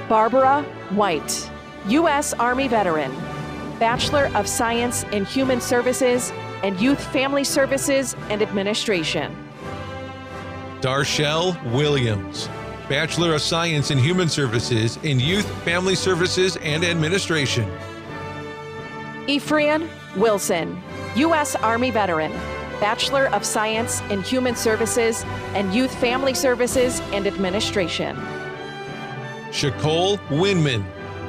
Barbara White, U.S. Army veteran, Bachelor of Science in Human Services and Youth, Family Services, and Administration. Darshell Williams, Bachelor of Science in Human Services in Youth, Family Services, and Administration. Ephraim Wilson, U.S. Army veteran, Bachelor of Science in Human Services and Youth, Family Services, and Administration. Shakole Winman,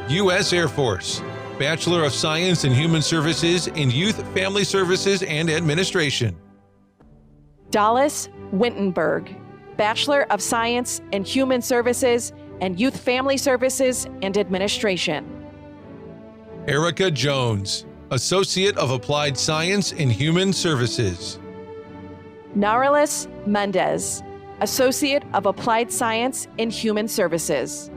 U.S. Air Force, Bachelor of Science in Human Services in Youth, Family Services, and Administration. Dallas Wintenberg, Bachelor of Science in Human Services and Youth Family Services and Administration. Erica Jones, Associate of Applied Science in Human Services. Naralis Mendez, Associate of Applied Science in Human Services.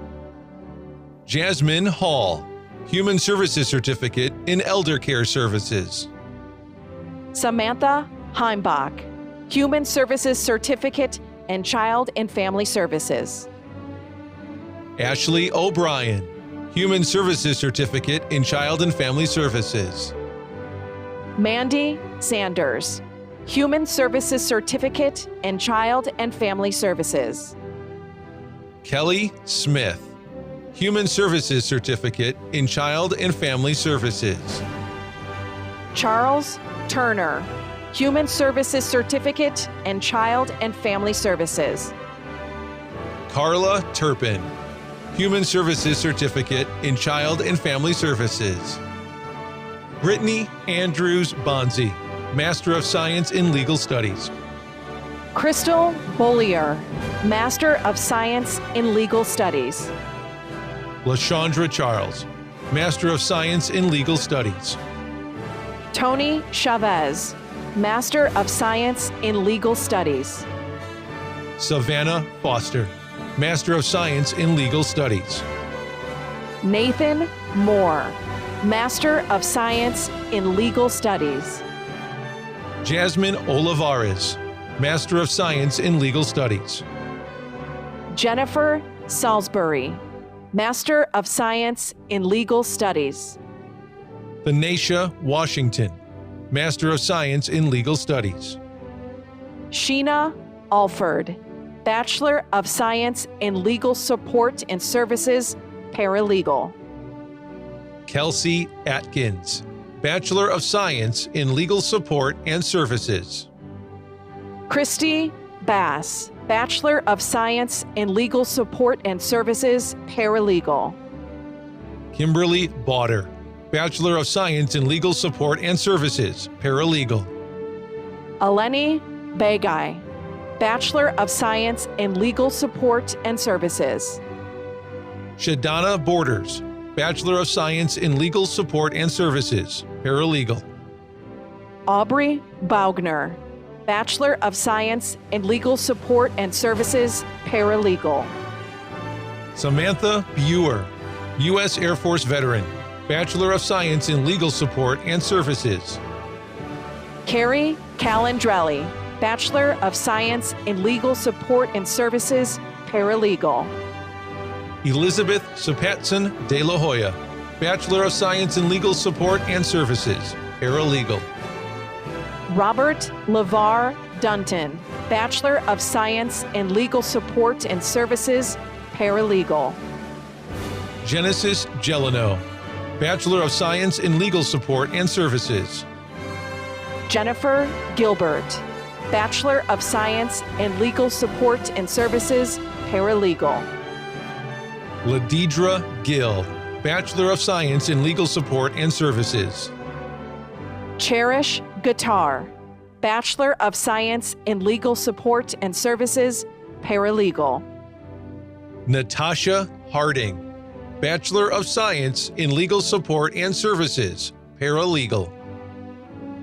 Jasmine Hall, Human Services Certificate in Elder Care Services. Samantha Heimbach, Human Services Certificate in Child and Family Services. Ashley O'Brien, Human Services Certificate in Child and Family Services. Mandy Sanders, Human Services Certificate in Child and Family Services. Kelly Smith, Human Services Certificate in Child and Family Services. Charles Turner, Human Services Certificate in Child and Family Services. Carla Turpin, Human Services Certificate in Child and Family Services. Brittany Andrews Bonzi, Master of Science in Legal Studies. Crystal Bollier, Master of Science in Legal Studies. LaShondra Charles, Master of Science in Legal Studies. Tony Chavez, Master of Science in Legal Studies. Savannah Foster, Master of Science in Legal Studies. Nathan Moore, Master of Science in Legal Studies. Jasmine Olivares, Master of Science in Legal Studies. Jennifer Salisbury, Master of Science in Legal Studies. Thanisha Washington, Master of Science in Legal Studies. Sheena Alford, Bachelor of Science in Legal Support and Services, Paralegal. Kelsey Atkins, Bachelor of Science in Legal Support and Services. Christy Bass, Bachelor of Science in Legal Support and Services, Paralegal. Kimberly Bauder, Bachelor of Science in Legal Support and Services, Paralegal. Eleni Bagay, Bachelor of Science in Legal Support and Services. Shadana Borders, Bachelor of Science in Legal Support and Services, Paralegal. Aubrey Baugner, Bachelor of Science in Legal Support and Services, Paralegal. Samantha Buer, U.S. Air Force veteran, Bachelor of Science in Legal Support and Services. Carrie Calandrelli, Bachelor of Science in Legal Support and Services, Paralegal. Elizabeth Sapatson de la Hoya, Bachelor of Science in Legal Support and Services, Paralegal. Robert LeVar Dunton, Bachelor of Science in Legal Support and Services, Paralegal. Genesis Gelano, Bachelor of Science in Legal Support and Services. Jennifer Gilbert, Bachelor of Science in Legal Support and Services, Paralegal. Ladidra Gill, Bachelor of Science in Legal Support and Services. Cherish Guitar, Bachelor of Science in Legal Support and Services, Paralegal. Natasha Harding, Bachelor of Science in Legal Support and Services, Paralegal.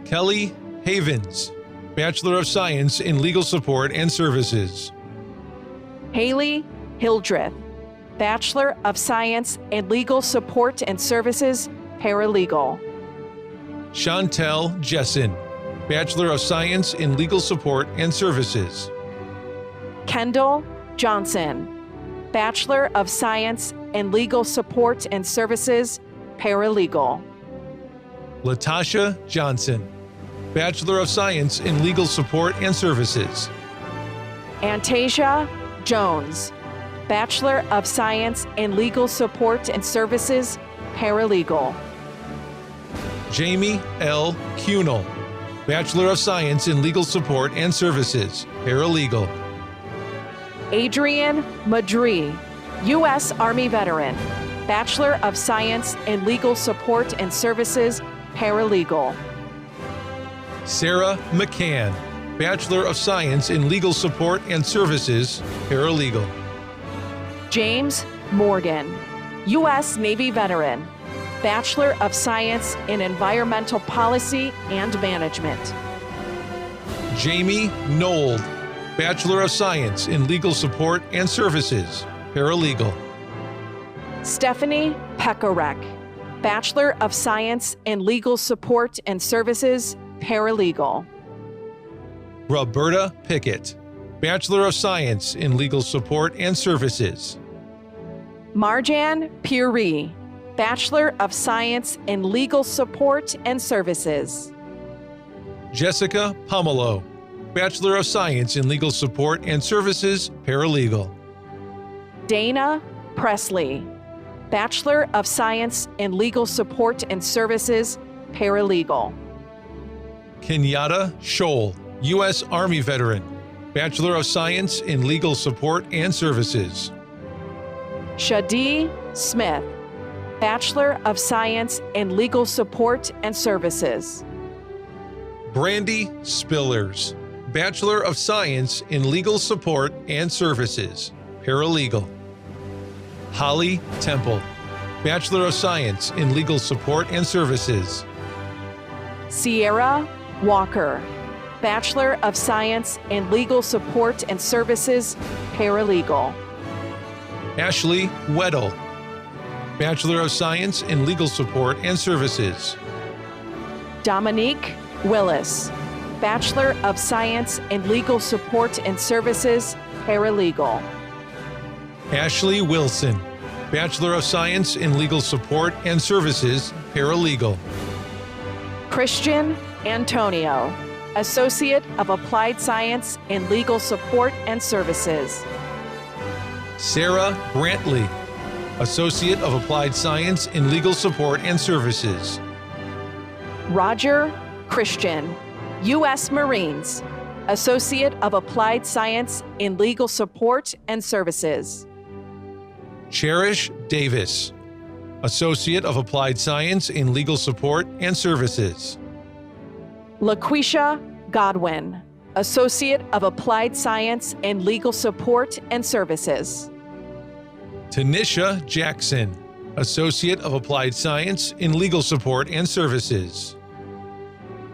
Kelly Havens, Bachelor of Science in Legal Support and Services. Haley Hildreth, Bachelor of Science in Legal Support and Services, Paralegal. Chantel Jessen, Bachelor of Science in Legal Support and Services. Kendall Johnson, Bachelor of Science in Legal Support and Services, Paralegal. Latasha Johnson, Bachelor of Science in Legal Support and Services. Antasia Jones, Bachelor of Science in Legal Support and Services, Paralegal. Jamie L. Cunel, Bachelor of Science in Legal Support and Services, Paralegal. Adrian Madri, U.S. Army veteran, Bachelor of Science in Legal Support and Services, Paralegal. Sarah McCann, Bachelor of Science in Legal Support and Services, Paralegal. James Morgan, U.S. Navy veteran, Bachelor of Science in Environmental Policy and Management. Jamie Nold, Bachelor of Science in Legal Support and Services, Paralegal. Stephanie Pekarek, Bachelor of Science in Legal Support and Services, Paralegal. Roberta Pickett, Bachelor of Science in Legal Support and Services. Marjan Puri, Bachelor of Science in Legal Support and Services. Jessica Pomelo, Bachelor of Science in Legal Support and Services, Paralegal. Dana Presley, Bachelor of Science in Legal Support and Services, Paralegal. Kenyatta Scholl, U.S. Army veteran, Bachelor of Science in Legal Support and Services. Shadi Smith, Bachelor of Science in Legal Support and Services. Brandy Spillers, Bachelor of Science in Legal Support and Services, Paralegal. Holly Temple, Bachelor of Science in Legal Support and Services. Sierra Walker, Bachelor of Science in Legal Support and Services, Paralegal. Ashley Weddle, Bachelor of Science in Legal Support and Services. Dominique Willis, Bachelor of Science in Legal Support and Services, Paralegal. Ashley Wilson, Bachelor of Science in Legal Support and Services, Paralegal. Christian Antonio, Associate of Applied Science in Legal Support and Services. Sarah Brantley, Associate of Applied Science in Legal Support and Services. Roger Christian, U.S. Marines, Associate of Applied Science in Legal Support and Services. Cherish Davis, Associate of Applied Science in Legal Support and Services. LaQuisha Godwin, Associate of Applied Science in Legal Support and Services. Tanisha Jackson, Associate of Applied Science in Legal Support and Services.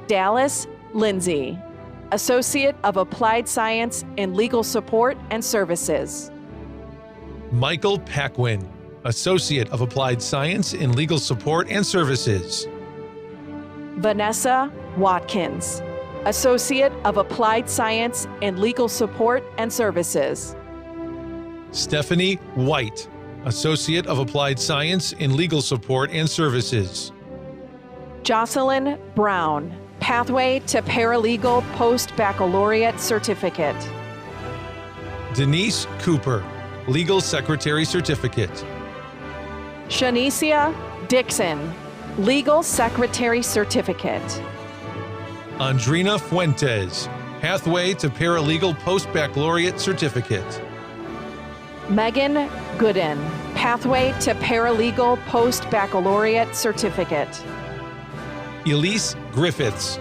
Dallas Lindsay, Associate of Applied Science in Legal Support and Services. Michael Paquin, Associate of Applied Science in Legal Support and Services. Vanessa Watkins, Associate of Applied Science in Legal Support and Services. Stephanie White, Associate of Applied Science in Legal Support and Services. Jocelyn Brown, Pathway to Paralegal Post-Baccalaureate Certificate. Denise Cooper, Legal Secretary Certificate. Shanicia Dixon, Legal Secretary Certificate. Andrina Fuentes, Pathway to Paralegal Post-Baccalaureate Certificate. Megan Gooden, Pathway to Paralegal Post-Baccalaureate Certificate. Elise Griffiths,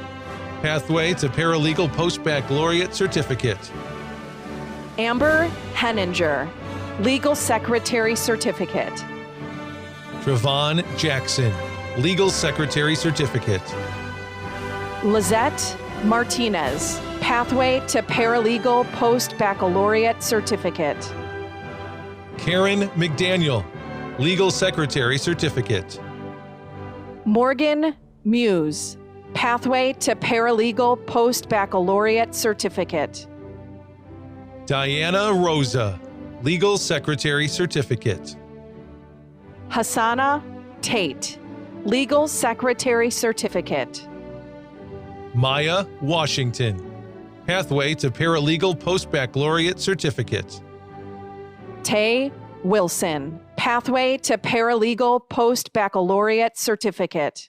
Pathway to Paralegal Post-Baccalaureate Certificate. Amber Henninger, Legal Secretary Certificate. Trevon Jackson, Legal Secretary Certificate. Lizette Martinez, Pathway to Paralegal Post-Baccalaureate Certificate. Karen McDaniel, Legal Secretary Certificate. Morgan Muse, Pathway to Paralegal Post-Baccalaureate Certificate. Diana Rosa, Legal Secretary Certificate. Hassana Tate, Legal Secretary Certificate. Maya Washington, Pathway to Paralegal Post-Baccalaureate Certificate. Tay Wilson, Pathway to Paralegal Post-Baccalaureate Certificate.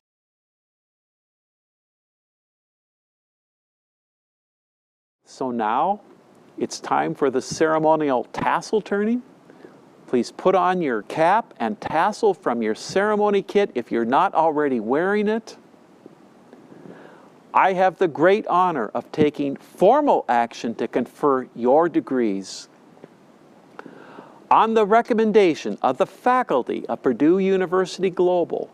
So now it's time for the ceremonial tassel turning. Please put on your cap and tassel from your ceremony kit if you're not already wearing it. I have the great honor of taking formal action to confer your degrees. On the recommendation of the faculty of Purdue University Global,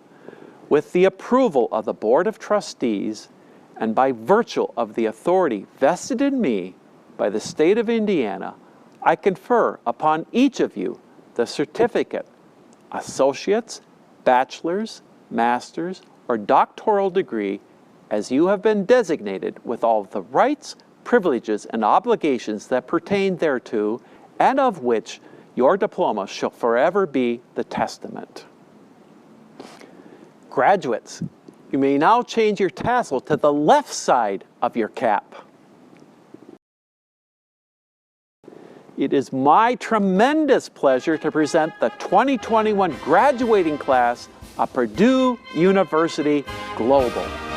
with the approval of the Board of Trustees, and by virtue of the authority vested in me by the state of Indiana, I confer upon each of you the certificate, associate's, bachelor's, master's, or doctoral degree as you have been designated with all the rights, privileges, and obligations that pertain thereto, and of which your diploma shall forever be the testament. Graduates, you may now change your tassel to the left side of your cap. It is my tremendous pleasure to present the 2021 graduating class of Purdue University Global.